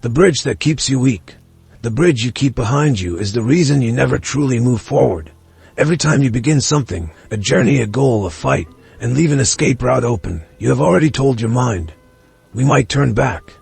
The bridge that keeps you weak, the bridge you keep behind you, is the reason you never truly move forward. Every time you begin something, a journey, a goal, a fight, and leave an escape route open, you have already told your mind, we might turn back.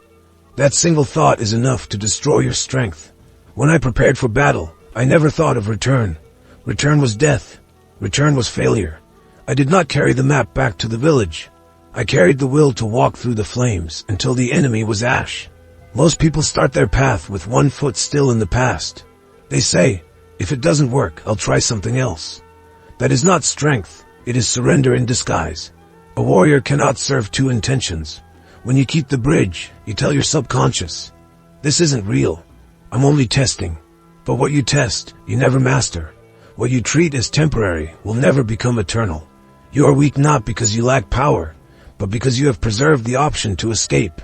That single thought is enough to destroy your strength. When I prepared for battle, I never thought of return. Return was death. Return was failure. I did not carry the map back to the village. I carried the will to walk through the flames until the enemy was ash. Most people start their path with one foot still in the past. They say, if it doesn't work, I'll try something else. That is not strength. It is surrender in disguise. A warrior cannot serve two intentions. When you keep the bridge, you tell your subconscious, this isn't real. I'm only testing. But what you test, you never master. What you treat as temporary will never become eternal. You are weak not because you lack power, but because you have preserved the option to escape.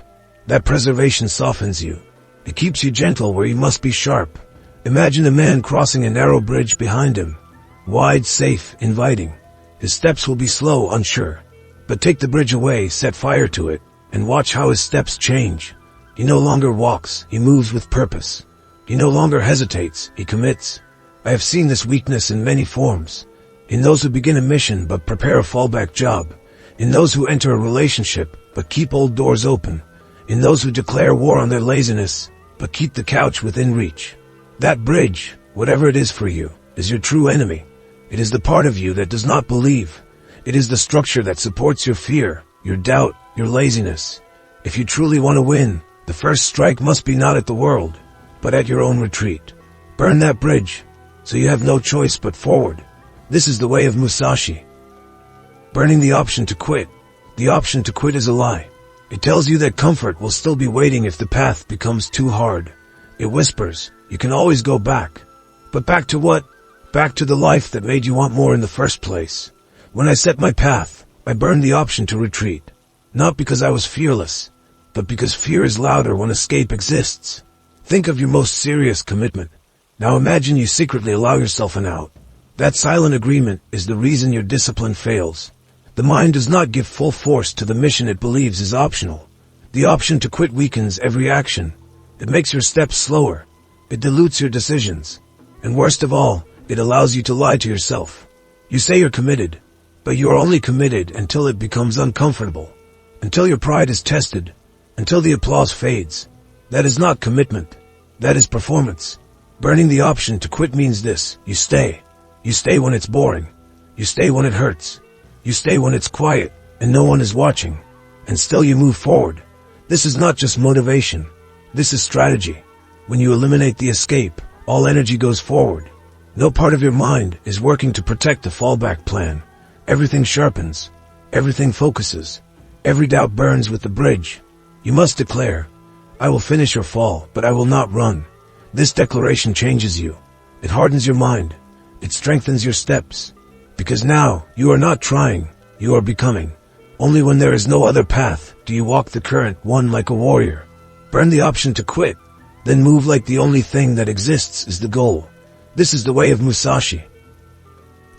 That preservation softens you. It keeps you gentle where you must be sharp. Imagine a man crossing a narrow bridge behind him. Wide, safe, inviting. His steps will be slow, unsure. But take the bridge away, set fire to it, and watch how his steps change. He no longer walks, he moves with purpose. He no longer hesitates, he commits. I have seen this weakness in many forms. In those who begin a mission but prepare a fallback job. In those who enter a relationship but keep old doors open. In those who declare war on their laziness but keep the couch within reach. That bridge, whatever it is for you, is your true enemy. It is the part of you that does not believe. It is the structure that supports your fear, your doubt, your laziness. If you truly want to win, the first strike must be not at the world, but at your own retreat. Burn that bridge, so you have no choice but forward. This is the way of Musashi. Burning the option to quit. The option to quit is a lie. It tells you that comfort will still be waiting if the path becomes too hard. It whispers, you can always go back. But back to what? Back to the life that made you want more in the first place. When I set my path, I burned the option to retreat. Not because I was fearless, but because fear is louder when escape exists. Think of your most serious commitment. Now imagine you secretly allow yourself an out. That silent agreement is the reason your discipline fails. The mind does not give full force to the mission it believes is optional. The option to quit weakens every action. It makes your steps slower. It dilutes your decisions. And worst of all, it allows you to lie to yourself. You say you're committed, but you are only committed until it becomes uncomfortable. Until your pride is tested. Until the applause fades. That is not commitment. That is performance. Burning the option to quit means this: you stay. You stay when it's boring. You stay when it hurts. You stay when it's quiet and no one is watching. And still you move forward. This is not just motivation. This is strategy. When you eliminate the escape, all energy goes forward. No part of your mind is working to protect the fallback plan. Everything sharpens. Everything focuses. Every doubt burns with the bridge. You must declare, I will finish or fall, but I will not run. This declaration changes you. It hardens your mind. It strengthens your steps. Because now, you are not trying, you are becoming. Only when there is no other path do you walk the current one like a warrior. Burn the option to quit, then move like the only thing that exists is the goal. This is the way of Musashi.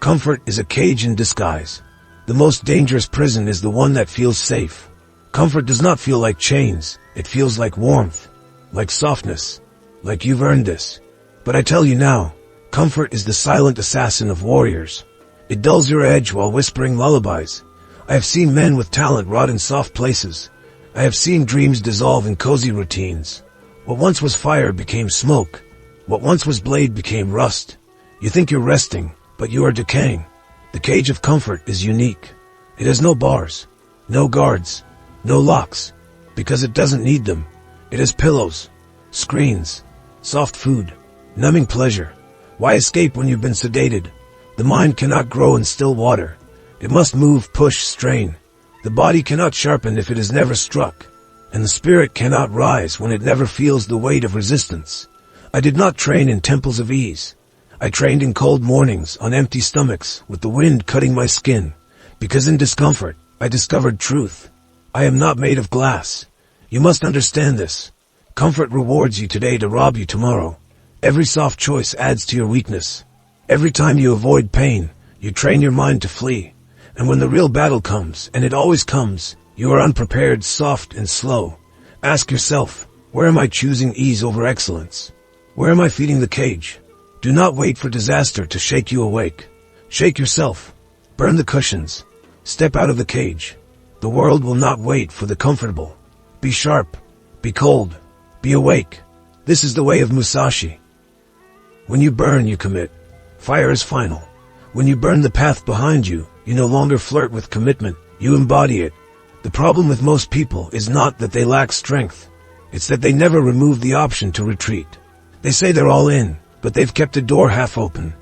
Comfort is a cage in disguise. The most dangerous prison is the one that feels safe. Comfort does not feel like chains. It feels like warmth, like softness, like you've earned this. But I tell you now, comfort is the silent assassin of warriors. It dulls your edge while whispering lullabies. I have seen men with talent rot in soft places. I have seen dreams dissolve in cozy routines. What once was fire became smoke. What once was blade became rust. You think you're resting, but you are decaying. The cage of comfort is unique. It has no bars, no guards, no locks, because it doesn't need them. It has pillows, screens, soft food, numbing pleasure. Why escape when you've been sedated? The mind cannot grow in still water. It must move, push, strain. The body cannot sharpen if it is never struck, and the spirit cannot rise when it never feels the weight of resistance. I did not train in temples of ease. I trained in cold mornings on empty stomachs with the wind cutting my skin, because in discomfort I discovered truth. I am not made of glass. You must understand this. Comfort rewards you today to rob you tomorrow. Every soft choice adds to your weakness. Every time you avoid pain, you train your mind to flee. And when the real battle comes, and it always comes, you are unprepared, soft, and slow. Ask yourself, Where am I choosing ease over excellence? Where am I feeding the cage? Do not wait for disaster to shake you awake. Shake yourself. Burn the cushions. Step out of the cage. The world will not wait for the comfortable. Be sharp. Be cold. Be awake. This is the way of Musashi. When you burn, you commit. Fire is final. When you burn the path behind you, you no longer flirt with commitment. You embody it. The problem with most people is not that they lack strength. It's that they never remove the option to retreat. They say they're all in, but they've kept a door half open.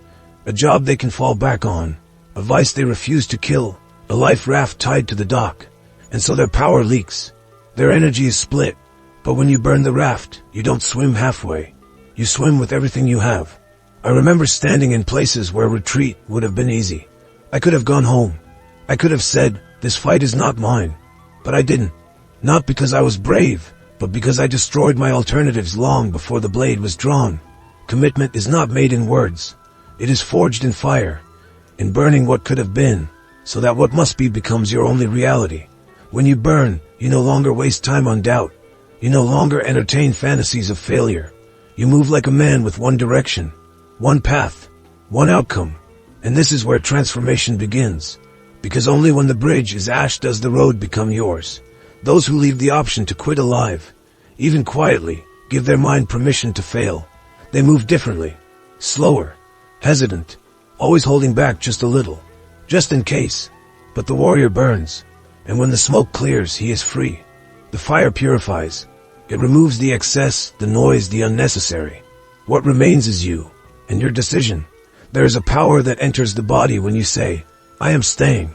A job they can fall back on. A vice they refuse to kill. A life raft tied to the dock. And so their power leaks. Their energy is split. But when you burn the raft, you don't swim halfway. You swim with everything you have. I remember standing in places where retreat would have been easy. I could have gone home. I could have said, this fight is not mine. But I didn't. Not because I was brave, but because I destroyed my alternatives long before the blade was drawn. Commitment is not made in words. It is forged in fire, in burning what could have been, so that what must be becomes your only reality. When you burn, you no longer waste time on doubt. You no longer entertain fantasies of failure. You move like a man with one direction, one path, one outcome. And this is where transformation begins. Because only when the bridge is ash does the road become yours. Those who leave the option to quit alive, even quietly, give their mind permission to fail. They move differently, slower, hesitant, always holding back just a little, just in case. But the warrior burns, and when the smoke clears, he is free. The fire purifies. It removes the excess, the noise, the unnecessary. What remains is you, and your decision. There is a power that enters the body when you say, I am staying.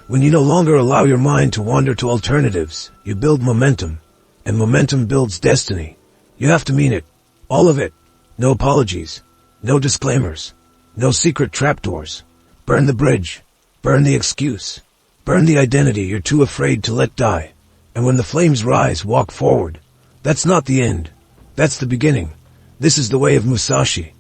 When you no longer allow your mind to wander to alternatives, you build momentum, and momentum builds destiny. You have to mean it, all of it. No apologies, no disclaimers, no secret trapdoors. Burn the bridge, burn the excuse, burn the identity you're too afraid to let die. And when the flames rise, walk forward. That's not the end. That's the beginning. This is the way of Musashi.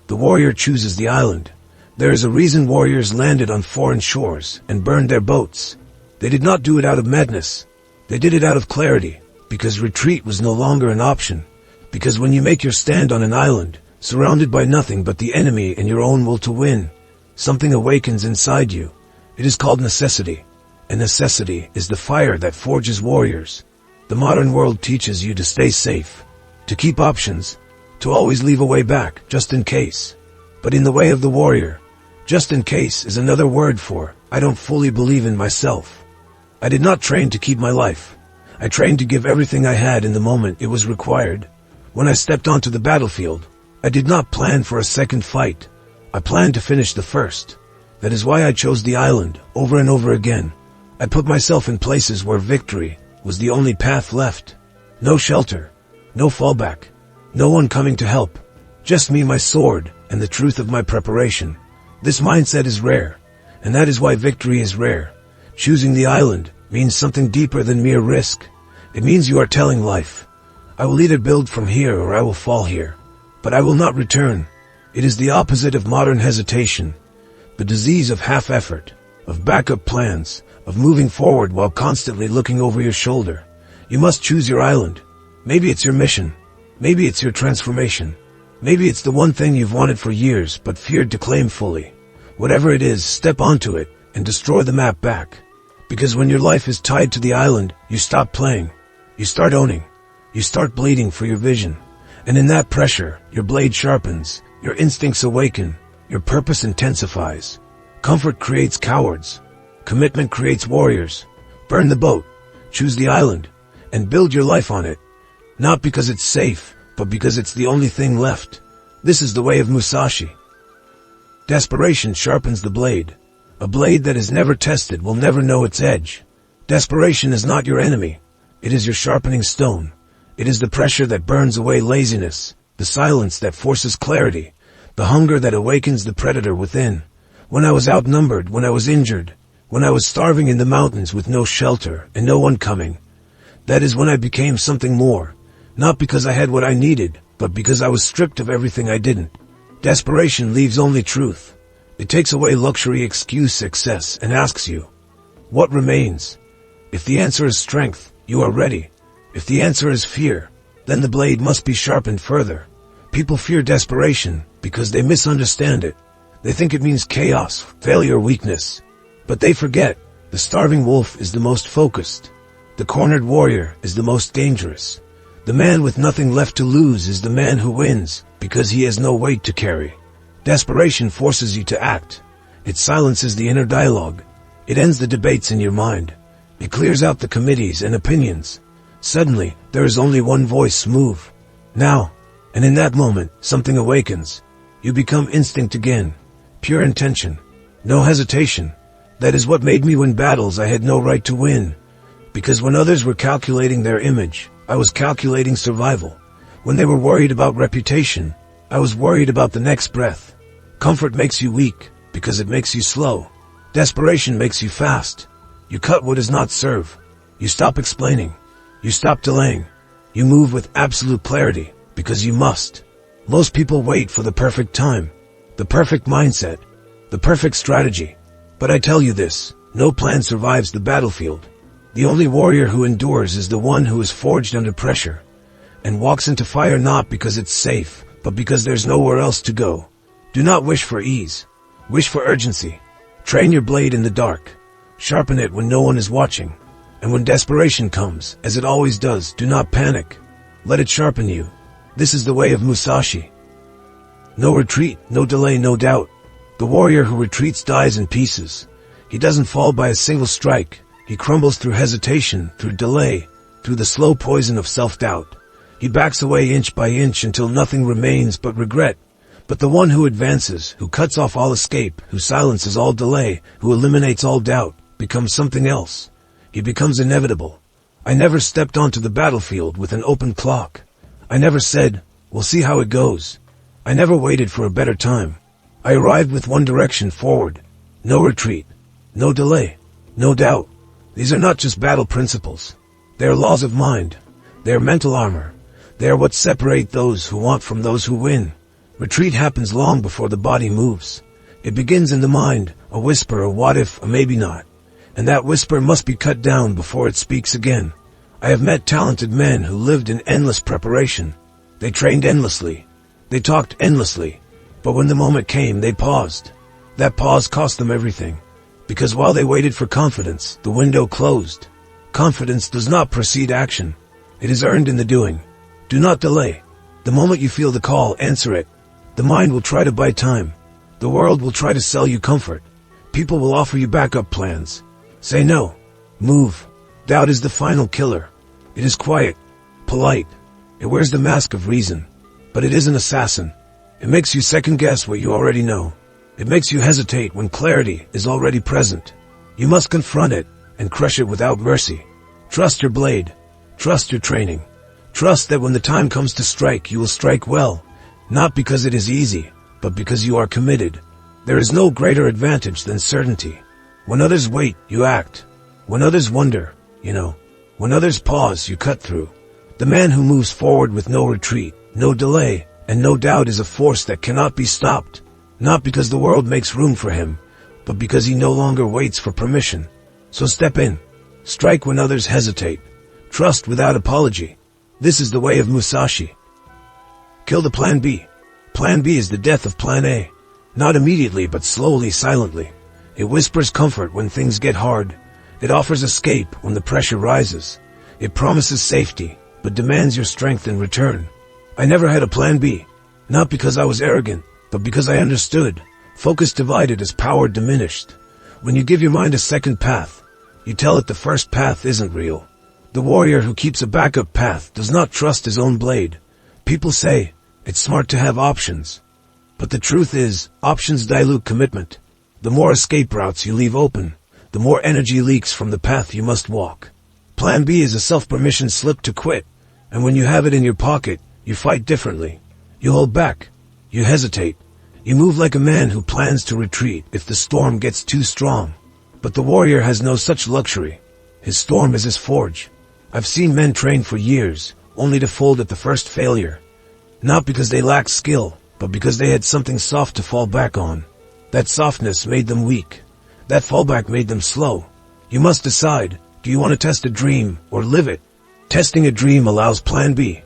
The warrior chooses the island. There is a reason warriors landed on foreign shores and burned their boats. They did not do it out of madness. They did it out of clarity, because retreat was no longer an option. Because when you make your stand on an island, surrounded by nothing but the enemy and your own will to win, something awakens inside you. It is called necessity. And necessity is the fire that forges warriors. The modern world teaches you to stay safe, to keep options, to always leave a way back, just in case. But in the way of the warrior, just in case is another word for, I don't fully believe in myself. I did not train to keep my life. I trained to give everything I had in the moment it was required. When I stepped onto the battlefield, I did not plan for a second fight. I planned to finish the first. That is why I chose the island over and over again. I put myself in places where victory was the only path left. No shelter, no fallback, no one coming to help. Just me, my sword, and the truth of my preparation. This mindset is rare, and that is why victory is rare. Choosing the island means something deeper than mere risk. It means you are telling life, I will either build from here or I will fall here, but I will not return. It is the opposite of modern hesitation, the disease of half-effort, of backup plans, of moving forward while constantly looking over your shoulder. You must choose your island. Maybe it's your mission. Maybe it's your transformation. Maybe it's the one thing you've wanted for years but feared to claim fully. Whatever it is, step onto it and destroy the map back. Because when your life is tied to the island, you stop playing. You start owning. You start bleeding for your vision. And in that pressure, your blade sharpens, your instincts awaken, your purpose intensifies. Comfort creates cowards. Commitment creates warriors. Burn the boat, choose the island, and build your life on it. Not because it's safe, but because it's the only thing left. This is the way of Musashi. Desperation sharpens the blade. A blade that is never tested will never know its edge. Desperation is not your enemy. It is your sharpening stone. It is the pressure that burns away laziness, the silence that forces clarity, the hunger that awakens the predator within. When I was outnumbered, when I was injured, when I was starving in the mountains with no shelter and no one coming, that is when I became something more. Not because I had what I needed, but because I was stripped of everything I didn't. Desperation leaves only truth. It takes away luxury, excuse, excess, and asks you, what remains? If the answer is strength, you are ready. If the answer is fear, then the blade must be sharpened further. People fear desperation because they misunderstand it. They think it means chaos, failure, weakness. But they forget, the starving wolf is the most focused. The cornered warrior is the most dangerous. The man with nothing left to lose is the man who wins, because he has no weight to carry. Desperation forces you to act. It silences the inner dialogue. It ends the debates in your mind. It clears out the committees and opinions. Suddenly, there is only one voice: move. Now. And in that moment, something awakens. You become instinct again. Pure intention. No hesitation. That is what made me win battles I had no right to win. Because when others were calculating their image, I was calculating survival. When they were worried about reputation, I was worried about the next breath. Comfort makes you weak, because it makes you slow. Desperation makes you fast. You cut what does not serve. You stop explaining. You stop delaying. You move with absolute clarity, because you must. Most people wait for the perfect time, the perfect mindset, the perfect strategy. But I tell you this, no plan survives the battlefield. The only warrior who endures is the one who is forged under pressure, and walks into fire not because it's safe, but because there's nowhere else to go. Do not wish for ease. Wish for urgency. Train your blade in the dark. Sharpen it when no one is watching. And when desperation comes, as it always does, do not panic. Let it sharpen you. This is the way of Musashi. No retreat, no delay, no doubt. The warrior who retreats dies in pieces. He doesn't fall by a single strike. He crumbles through hesitation, through delay, through the slow poison of self-doubt. He backs away inch by inch until nothing remains but regret. But the one who advances, who cuts off all escape, who silences all delay, who eliminates all doubt, becomes something else. He becomes inevitable. I never stepped onto the battlefield with an open clock. I never said, we'll see how it goes. I never waited for a better time. I arrived with one direction forward. No retreat. No delay. No doubt. These are not just battle principles. They are laws of mind. They are mental armor. They are what separate those who want from those who win. Retreat happens long before the body moves. It begins in the mind, a whisper, a what if, a maybe not. And that whisper must be cut down before it speaks again. I have met talented men who lived in endless preparation. They trained endlessly. They talked endlessly. But when the moment came, they paused. That pause cost them everything. Because while they waited for confidence, the window closed. Confidence does not precede action. It is earned in the doing. Do not delay. The moment you feel the call, answer it. The mind will try to buy time. The world will try to sell you comfort. People will offer you backup plans. Say no. Move. Doubt is the final killer. It is quiet, polite. It wears the mask of reason. But it is an assassin. It makes you second-guess what you already know. It makes you hesitate when clarity is already present. You must confront it and crush it without mercy. Trust your blade. Trust your training. Trust that when the time comes to strike, you will strike well. Not because it is easy, but because you are committed. There is no greater advantage than certainty. When others wait, you act. When others wonder, when others pause, you cut through. The man who moves forward with no retreat, no delay, and no doubt is a force that cannot be stopped. Not because the world makes room for him, but because he no longer waits for permission. So step in. Strike when others hesitate. Trust without apology. This is the way of Musashi. Kill the Plan B. Plan B is the death of Plan A. Not immediately, but slowly, silently. It whispers comfort when things get hard. It offers escape when the pressure rises. It promises safety, but demands your strength in return. I never had a Plan B. Not because I was arrogant, but because I understood. Focus divided is power diminished. When you give your mind a second path, you tell it the first path isn't real. The warrior who keeps a backup path does not trust his own blade. People say, it's smart to have options. But the truth is, options dilute commitment. The more escape routes you leave open, the more energy leaks from the path you must walk. Plan B is a self-permission slip to quit. And when you have it in your pocket, you fight differently. You hold back. You hesitate. You move like a man who plans to retreat if the storm gets too strong. But the warrior has no such luxury. His storm is his forge. I've seen men train for years, only to fold at the first failure. Not because they lacked skill, but because they had something soft to fall back on. That softness made them weak. That fallback made them slow. You must decide, do you want to test a dream or live it? Testing a dream allows Plan B.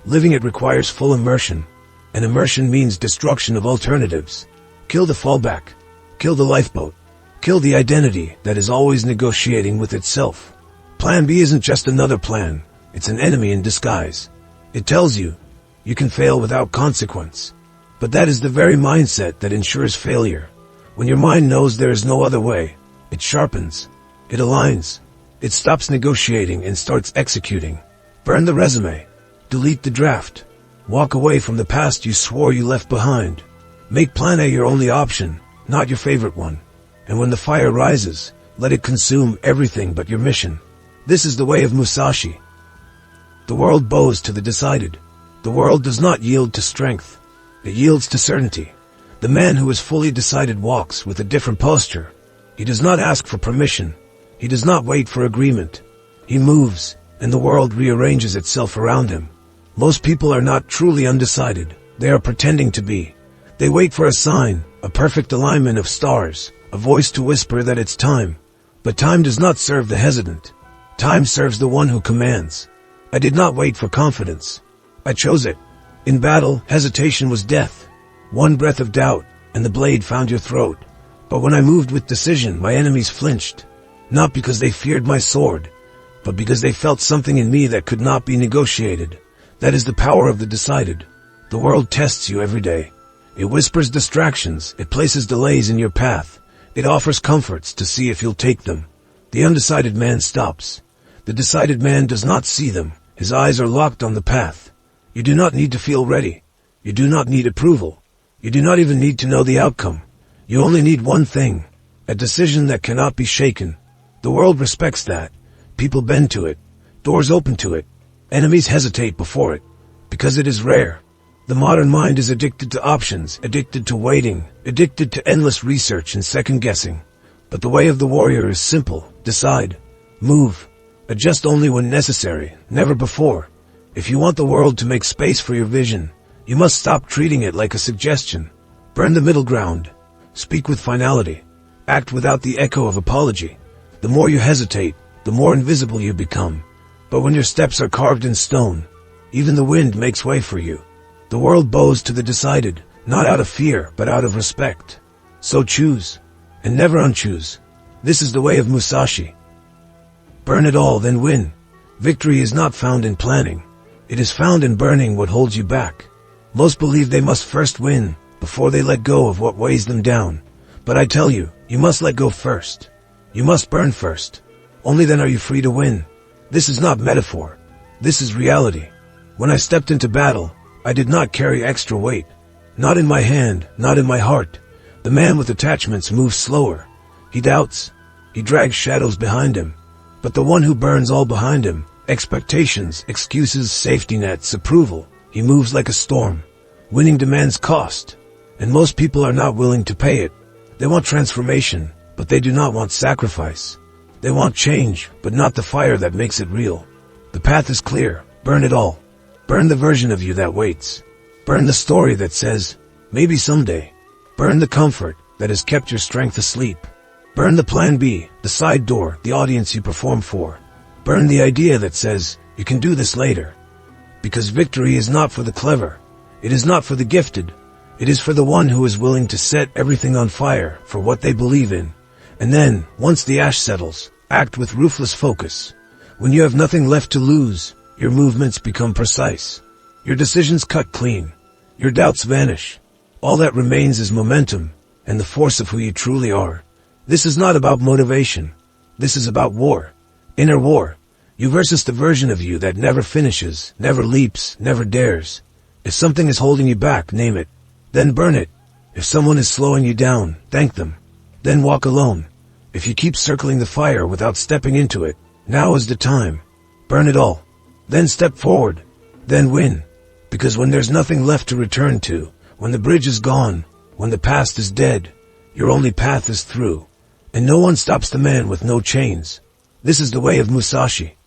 Living it requires full immersion, and immersion means destruction of alternatives. Kill the fallback. Kill the lifeboat. Kill the identity that is always negotiating with itself. Plan B isn't just another plan. It's an enemy in disguise. It tells you, you can fail without consequence. But that is the very mindset that ensures failure. When your mind knows there is no other way, it sharpens. It aligns. It stops negotiating and starts executing. Burn the resume. Delete the draft. Walk away from the past you swore you left behind. Make plan A your only option, not your favorite one. And when the fire rises, let it consume everything but your mission. This is the way of Musashi. The world bows to the decided. The world does not yield to strength. It yields to certainty. The man who is fully decided walks with a different posture. He does not ask for permission. He does not wait for agreement. He moves, and the world rearranges itself around him. Most people are not truly undecided. They are pretending to be. They wait for a sign, a perfect alignment of stars, a voice to whisper that it's time. But time does not serve the hesitant. Time serves the one who commands. I did not wait for confidence. I chose it. In battle, hesitation was death. One breath of doubt, and the blade found your throat. But when I moved with decision, my enemies flinched. Not because they feared my sword, but because they felt something in me that could not be negotiated. That is the power of the decided. The world tests you every day. It whispers distractions. It places delays in your path. It offers comforts to see if you'll take them. The undecided man stops. The decided man does not see them. His eyes are locked on the path. You do not need to feel ready. You do not need approval. You do not even need to know the outcome. You only need one thing, a decision that cannot be shaken. The world respects that. People bend to it. Doors open to it. Enemies hesitate before it, because it is rare. The modern mind is addicted to options, addicted to waiting, addicted to endless research and second-guessing. But the way of the warrior is simple. Decide. Move. Adjust only when necessary, never before. If you want the world to make space for your vision, you must stop treating it like a suggestion. Burn the middle ground. Speak with finality. Act without the echo of apology. The more you hesitate, the more invisible you become. But when your steps are carved in stone, even the wind makes way for you. The world bows to the decided, not out of fear, but out of respect. So choose, and never unchoose. This is the way of Musashi. Burn it all, then win. Victory is not found in planning. It is found in burning what holds you back. Most believe they must first win, before they let go of what weighs them down. But I tell you, you must let go first. You must burn first. Only then are you free to win. This is not metaphor. This is reality. When I stepped into battle, I did not carry extra weight. Not in my hand, not in my heart. The man with attachments moves slower. He doubts. He drags shadows behind him. But the one who burns all behind him, expectations, excuses, safety nets, approval, he moves like a storm. Winning demands cost, and most people are not willing to pay it. They want transformation, but they do not want sacrifice. They want change, but not the fire that makes it real. The path is clear. Burn it all. Burn the version of you that waits. Burn the story that says, maybe someday. Burn the comfort that has kept your strength asleep. Burn the plan B, the side door, the audience you perform for. Burn the idea that says, you can do this later. Because victory is not for the clever. It is not for the gifted. It is for the one who is willing to set everything on fire for what they believe in. And then, once the ash settles, act with ruthless focus. When you have nothing left to lose, your movements become precise. Your decisions cut clean. Your doubts vanish. All that remains is momentum and the force of who you truly are. This is not about motivation. This is about war. Inner war. You versus the version of you that never finishes, never leaps, never dares. If something is holding you back, name it. Then burn it. If someone is slowing you down, thank them. Then walk alone. If you keep circling the fire without stepping into it, now is the time. Burn it all. Then step forward. Then win. Because when there's nothing left to return to, when the bridge is gone, when the past is dead, your only path is through. And no one stops the man with no chains. This is the way of Musashi.